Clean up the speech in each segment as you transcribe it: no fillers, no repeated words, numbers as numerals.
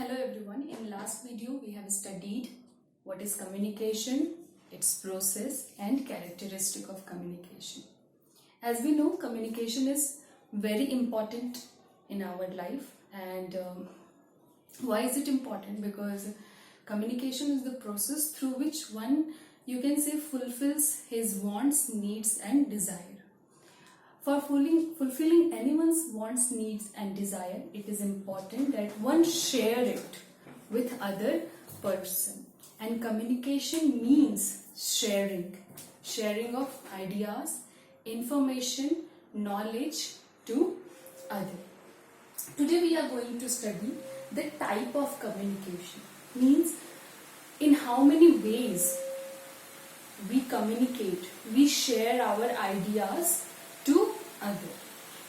Hello everyone, in last video we have studied what is communication, its process and characteristic of communication. As we know, communication is very important in our life and why is it important? Because communication is the process through which one, you can say, fulfills his wants, needs and desire. For fulfilling anyone's wants, needs and desire, it is important that one share it with other person. And communication means sharing of ideas, information, knowledge to other. Today we are going to study the type of communication. Means in how many ways we communicate, we share our ideas to other.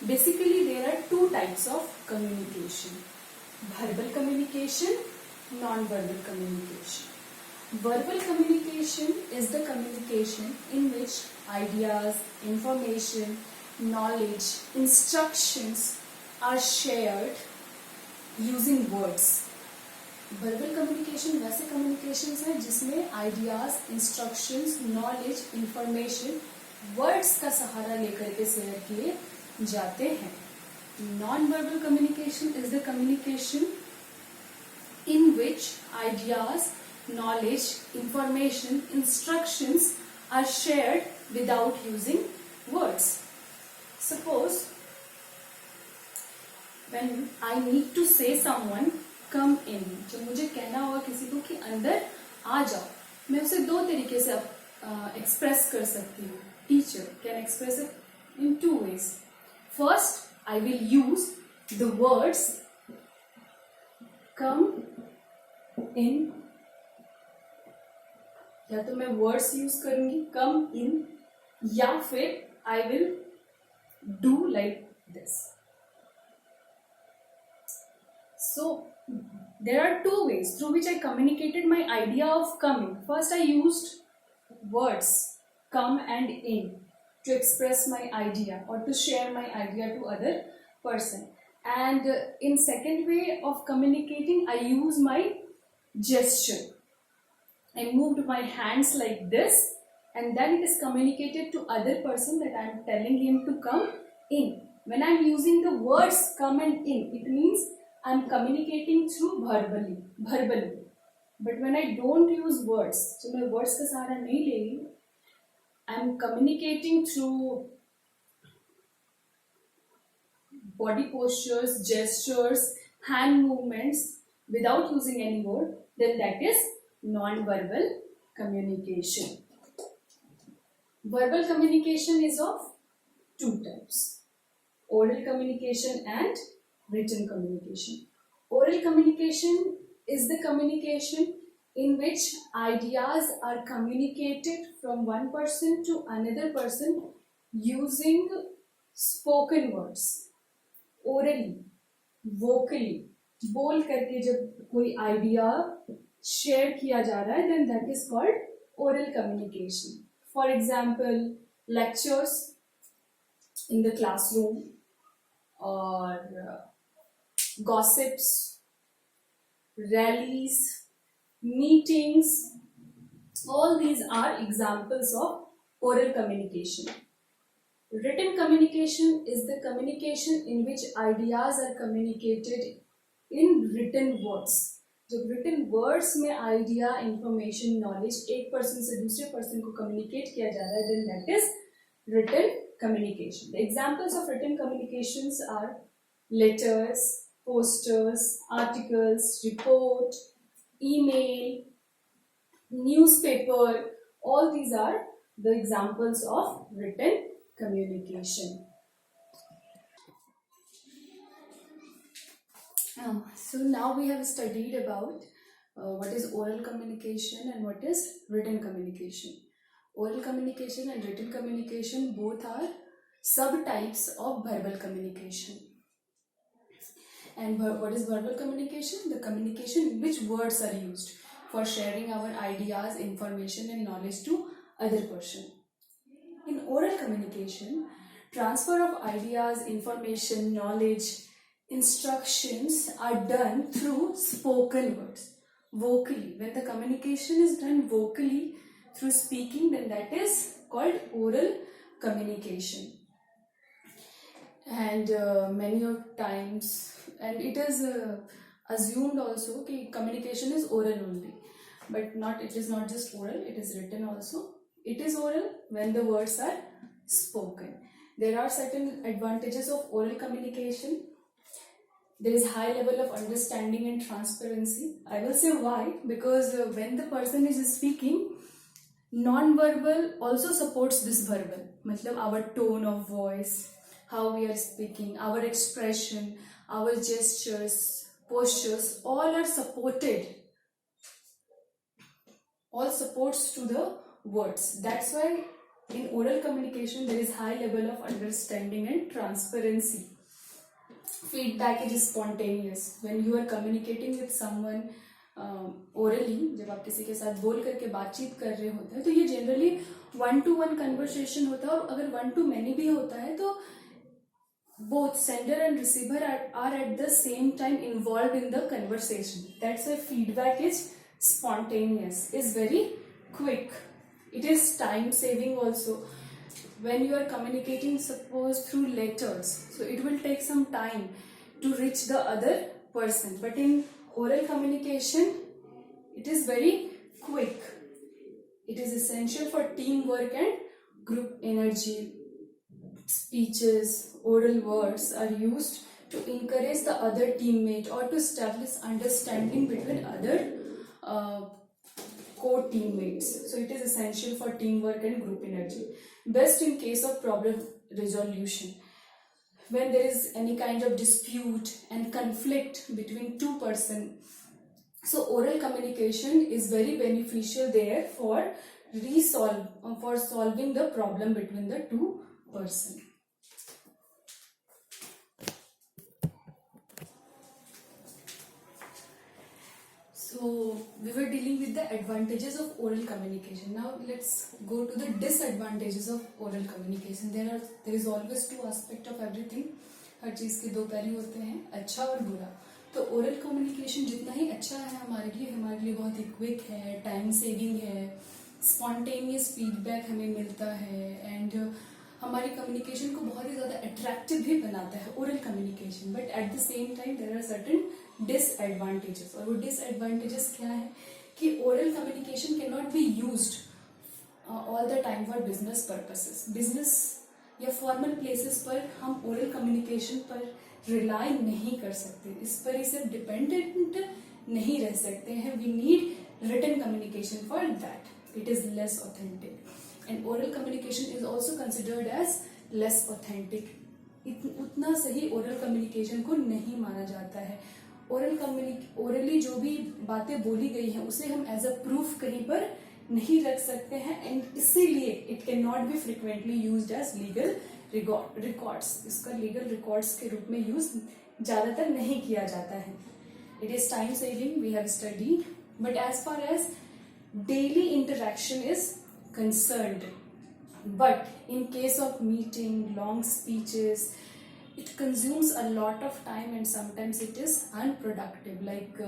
Basically, there are two types of communication: verbal communication, non-verbal communication. Verbal communication is the communication in which ideas, information, knowledge, instructions are shared using words. Verbal communication वैसे communications हैं जिसमें ideas, instructions, knowledge, information words का सहारा लेकर के share किए जाते हैं. Non verbal communication is the communication in which ideas, knowledge, information, instructions are shared without using words. Suppose when I need to say someone come in, जब मुझे कहना होगा किसी को कि अंदर आ जाओ, मैं उसे दो तरीके से एक्सप्रेस कर सकती हूँ. Teacher can express it in two ways. First, I will use the words come in. या तो मैं वर्ड्स यूज करूंगी कम इन, या फिर I will do like this. So there are two ways through which I communicated my idea of coming. First I used words come and in to express my idea or to share my idea to other person. And in second way of communicating, I use my gesture. I moved my hands like this, and then it is communicated to other person that I am telling him to come in. When I am using the words come and in, it means I am communicating through verbally. But when I don't use words, so मैं words का सहारा नहीं ले रही, I am communicating through body postures, gestures, hand movements without using any word, then that is non-verbal communication. Verbal communication is of two types: oral communication and written communication. Oral communication is the communication in which ideas are communicated from one person to another person using spoken words. Orally, vocally, बोल करके जब कोई idea share किया जा रहा है, then that is called oral communication. For example, lectures in the classroom or gossips, rallies, meetings, all these are examples of oral communication. Written communication is the communication in which ideas are communicated in written words. जब written words में idea, information, knowledge एक person से दूसरे person को communicate किया जा रहा है, then that is written communication. The examples of written communications are letters, posters, articles, report, email, newspaper. All these are the examples of written communication. So now we have studied about what is oral communication and what is written communication. Oral communication and written communication both are subtypes of verbal communication. And what is verbal communication? The communication in which words are used for sharing our ideas, information and knowledge to other person. In oral communication, transfer of ideas, information, knowledge, instructions are done through spoken words, vocally. When the communication is done vocally through speaking, then that is called oral communication. And many of times, and it is assumed also कि communication is oral only, but not, it is not just oral, it is written also. It is oral when the words are spoken. There are certain advantages of oral communication. There is high level of understanding and transparency. I will say why, because when the person is speaking, non-verbal also supports this verbal. मतलब our tone of voice, how we are speaking, our expression, our gestures, postures, all are supported. All supports to the words. That's why in oral communication there is high level of understanding and transparency. Feedback is spontaneous. When you are communicating with someone orally, जब आप किसी के साथ बोल करके बातचीत कर रहे होते हैं, तो ये जनरली 1-to-1 कन्वर्सेशन होता है. और अगर 1-to-many भी होता है, तो both sender and receiver are at the same time involved in the conversation. That's why feedback is spontaneous, is very quick. It is time saving also. When you are communicating, suppose through letters, so it will take some time to reach the other person. But in oral communication, it is very quick. It is essential for teamwork and group energy. Speeches, oral words are used to encourage the other teammate or to establish understanding between other co-teammates. So it is essential for teamwork and group energy. Best in case of problem resolution. When there is any kind of dispute and conflict between two persons, so oral communication is very beneficial there for solving the problem between the two persons. So we were dealing with the advantages of oral communication. Now let's go to the disadvantages of oral communication. There is always two aspects of everything. हर चीज़ के दो पहलू होते हैं, अच्छा और बुरा. तो oral communication जितना ही अच्छा है हमारे लिए बहुत ही क्विक है, टाइम सेविंग है, स्पॉन्टेनियस फीडबैक हमें मिलता है, एंड हमारी कम्युनिकेशन को बहुत ही ज़्यादा अट्रैक्टिव भी बनाता है oral communication. But at the same time there are certain disadvantages. और वो डिसएडवांटेजेस क्या है कि oral communication can not be used all the time for business purposes. Business या फॉर्मल प्लेसेस पर हम ओरल कम्युनिकेशन पर रिलाई नहीं कर सकते, इस पर ही सिर्फ डिपेंडेंट नहीं रह सकते हैं. We need written communication for that. It is less authentic, and oral communication is also considered as less authentic. उतना सही ओरल कम्युनिकेशन को नहीं माना जाता है. ओरली जो भी बातें बोली गई हैं उसे हम एज अ प्रूफ कहीं पर नहीं रख सकते हैं, एंड इसीलिए it can not be frequently used as legal records. इसका लीगल रिकॉर्ड्स के रूप में यूज ज्यादातर नहीं किया जाता है. It is time saving, we have studied, but as far as daily interaction is concerned, but in case of meeting, long speeches, it consumes a lot of time and sometimes it is unproductive. Like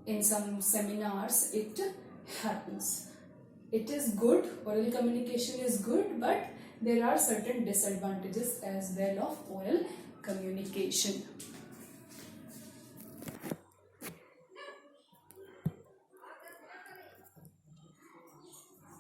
in some seminars it happens. It is good, oral communication is good, but there are certain disadvantages as well of oral communication.